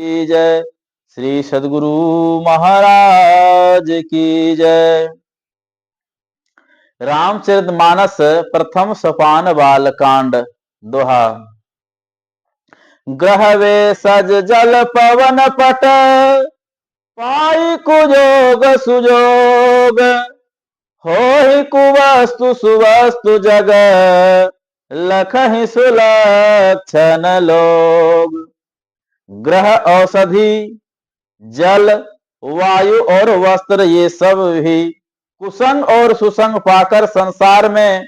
की जय। श्री सद्गुरु महाराज की जय। रामचरितमानस प्रथम सोपान बालकांड दोहा। ग्रह वे सज जल पवन पट, पाई कुजोग सुजोग, होहि कुवस्तु सुवस्तु जग, लखहि सुलक्षण लोग। ग्रह औषधि, जल, वायु और वस्त्र ये सब भी कुसंग और सुसंग पाकर संसार में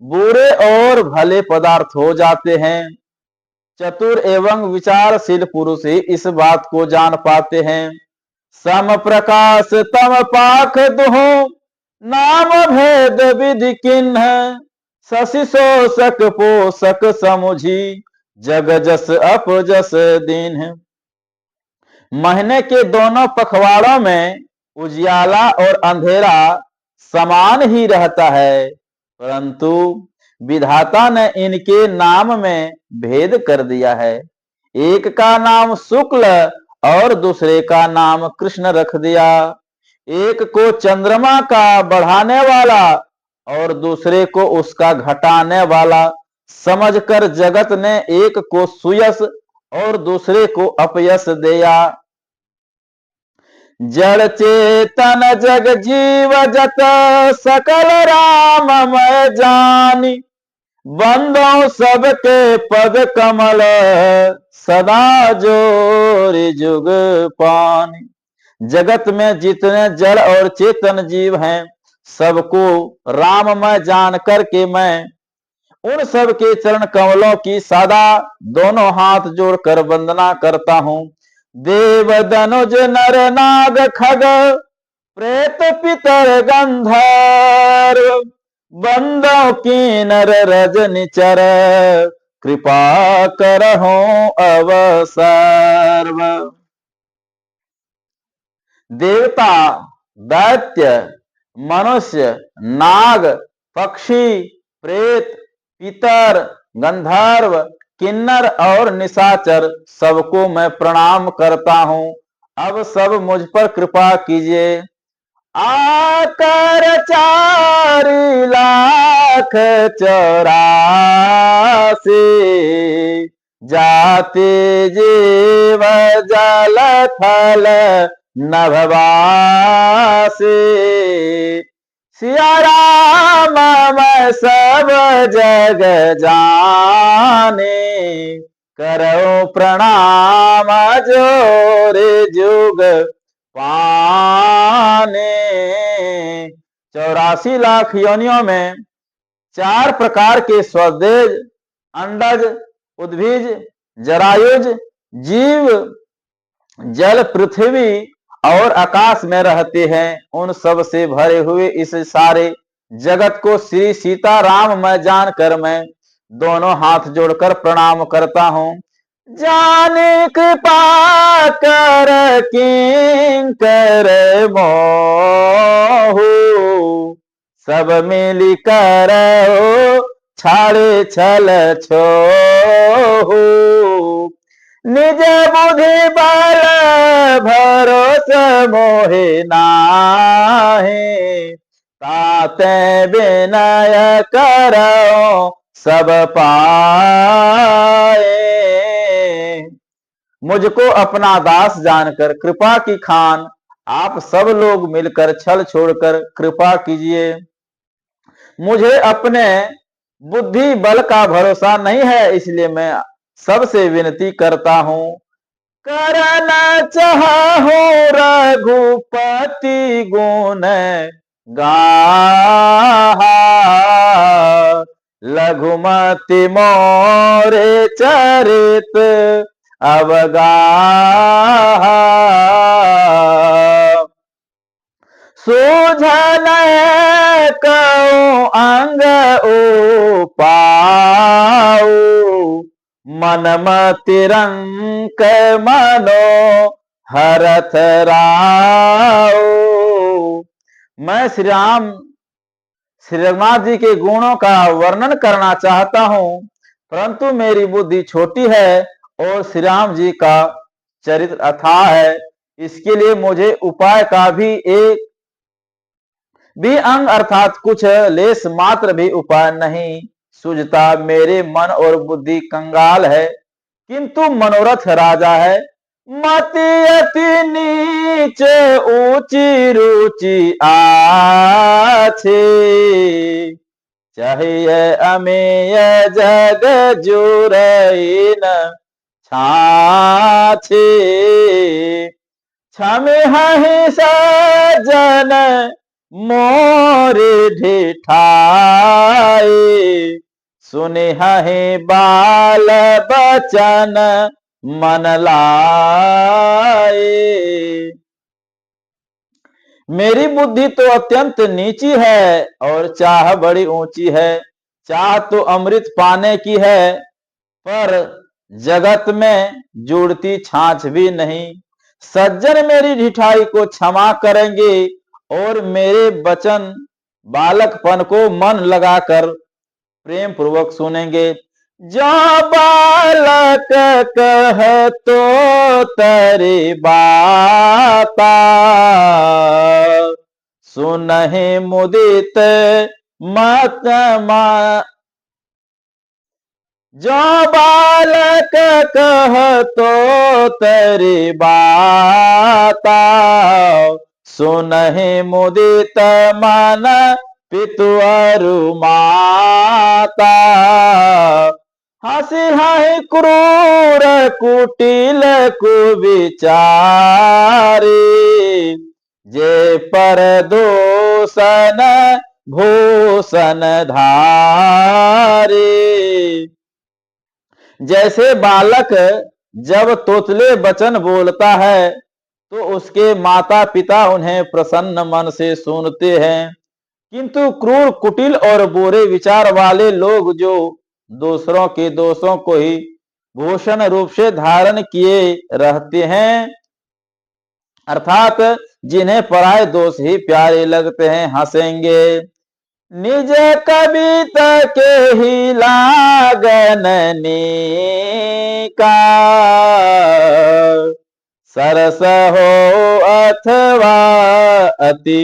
बुरे और भले पदार्थ हो जाते हैं। चतुर एवं विचारशील पुरुष ही इस बात को जान पाते हैं। सम प्रकाश तम पाख दुहु, नाम भेद विधि किन्ह, शशि शोषक पोषक समुझी, जग जस अपजस दीन्ह। महीने के दोनों पखवाड़ों में उजियाला और अंधेरा समान ही रहता है, परंतु विधाता ने इनके नाम में भेद कर दिया है। एक का नाम शुक्ल और दूसरे का नाम कृष्ण रख दिया। एक को चंद्रमा का बढ़ाने वाला और दूसरे को उसका घटाने वाला समझकर जगत ने एक को सुयश और दूसरे को अपयश दिया। जड़ चेतन जग जीव जत, सकल राममय जानी, बंदो सबके पद कमल, सदा जोरि जुग पानी। जगत में जितने जड़ और चेतन जीव हैं, सबको राममय जान करके मैं उन सब के चरण कमलों की सदा दोनों हाथ जोड़कर वंदना करता हूँ। देव दनुज नर नाग खग, प्रेत पितर गंधर्व, बंदों की नर रजनिचर, कृपा करहु अवसर्व। देवता, दैत्य, मनुष्य, नाग, पक्षी, प्रेत, पितर, गंधर्व, किन्नर और निशाचर सबको मैं प्रणाम करता हूँ। अब सब मुझ पर कृपा कीजिए। आकर 4,84,000 जाति जीव जल थल नभवासी, सिया राम मैं सब जग जाने, करो प्रणाम जोरे जुग पाने। 84 लाख योनियों में 4 प्रकार के स्वदेज, अंडज, उद्भिज, जरायुज जीव जल, पृथ्वी और आकाश में रहते हैं। उन सब से भरे हुए इस सारे जगत को श्री सीताराम मैं जानकर मैं दोनों हाथ जोड़कर प्रणाम करता हूँ। जाने कृपा कर किंकर मोहु, सब मिली कर छाड़े छल छोहु, निज बुद्धि बल भरोसा मोहे नाहि, ताते विनय करो सब पाए। मुझको अपना दास जानकर कृपा की खान आप सब लोग मिलकर छल छोड़कर कृपा कीजिए। मुझे अपने बुद्धि बल का भरोसा नहीं है, इसलिए मैं सबसे विनती करता हूँ। करना चाहो रघुपति गुण गाहा, लघुमति मोरे चरित अवगाहा। सूझन कहूँ अंग उपाऊ, मन मति रंक मनो हरथ राऊ। मैं श्री रघुनाथ जी के गुणों का वर्णन करना चाहता हूँ, परंतु मेरी बुद्धि छोटी है और श्री राम जी का चरित्र अथाह है। इसके लिए मुझे उपाय का भी अंग अर्थात कुछ लेस मात्र भी उपाय नहीं सूझता। मेरे मन और बुद्धि कंगाल है, किंतु मनोरथ राजा है। मति अति नीच ऊंची रुचि आछे, चाहिए अमेय जग जुरैन छाछे। छमे हहि सजन मोरे ढिठाए, सुने हहि बाल बचन मन लाए। मेरी बुद्धि तो अत्यंत नीची है और चाह बड़ी ऊंची है। चाह तो अमृत पाने की है, पर जगत में जुड़ती छाछ भी नहीं। सज्जन मेरी ढिठाई को क्षमा करेंगे और मेरे वचन बालकपन को मन लगाकर प्रेम पूर्वक सुनेंगे। जो बालक कह तो तेरी बाता, सुनहि मुदित मत जो बालक कह तो तेरी बाता, सुनहि मुदित मन पितु अरु माता। हंसी हहि क्रूर कुटिल कुविचारी, जे पर दूषण भूषण धारी। जैसे बालक जब तोतले वचन बोलता है तो उसके माता पिता उन्हें प्रसन्न मन से सुनते हैं, किंतु क्रूर कुटिल और बुरे विचार वाले लोग जो दूसरों के दोषों को ही भूषण रूप से धारण किए रहते हैं, अर्थात जिन्हें पराये दोष ही प्यारे लगते हैं, हंसेंगे। निज कविता के ही लागन का, सरस हो अथवा अति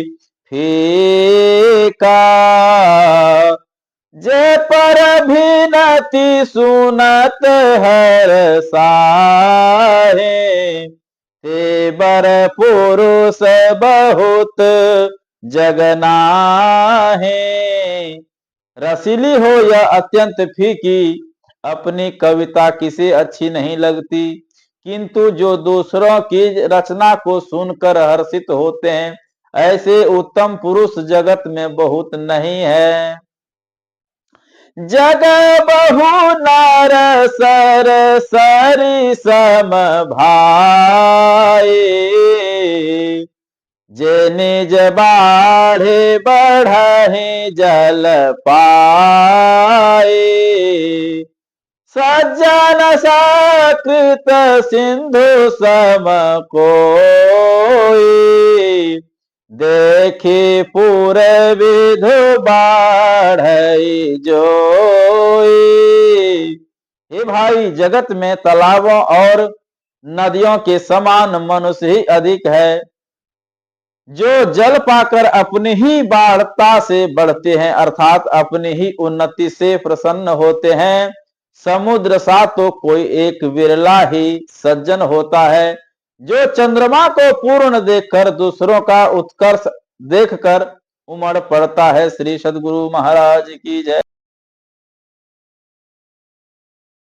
फीका। जे पर भिनति सुनत हर साहे, ते बर पुरुष बहुत जगनाहे। रसीली हो या अत्यंत फीकी, अपनी कविता किसे अच्छी नहीं लगती, किंतु जो दूसरों की रचना को सुनकर हर्षित होते हैं, ऐसे उत्तम पुरुष जगत में बहुत नहीं है। जग बहु नर सर सरी सम भाई, जे निज बाढ़े बढ़े जल पाए। सज्जन सकृत सिंधु सम कोई, देखी पूरे विधु बाढ़ जोई। हे भाई, जगत में तालाबों और नदियों के समान मनुष्य ही अधिक है, जो जल पाकर अपनी ही बाढ़ता से बढ़ते हैं, अर्थात अपनी ही उन्नति से प्रसन्न होते हैं। समुद्र सा तो कोई एक विरला ही सज्जन होता है, जो चंद्रमा को पूर्ण देखकर दूसरों का उत्कर्ष देखकर उमड़ पड़ता है। श्री सद्गुरु महाराज की जय।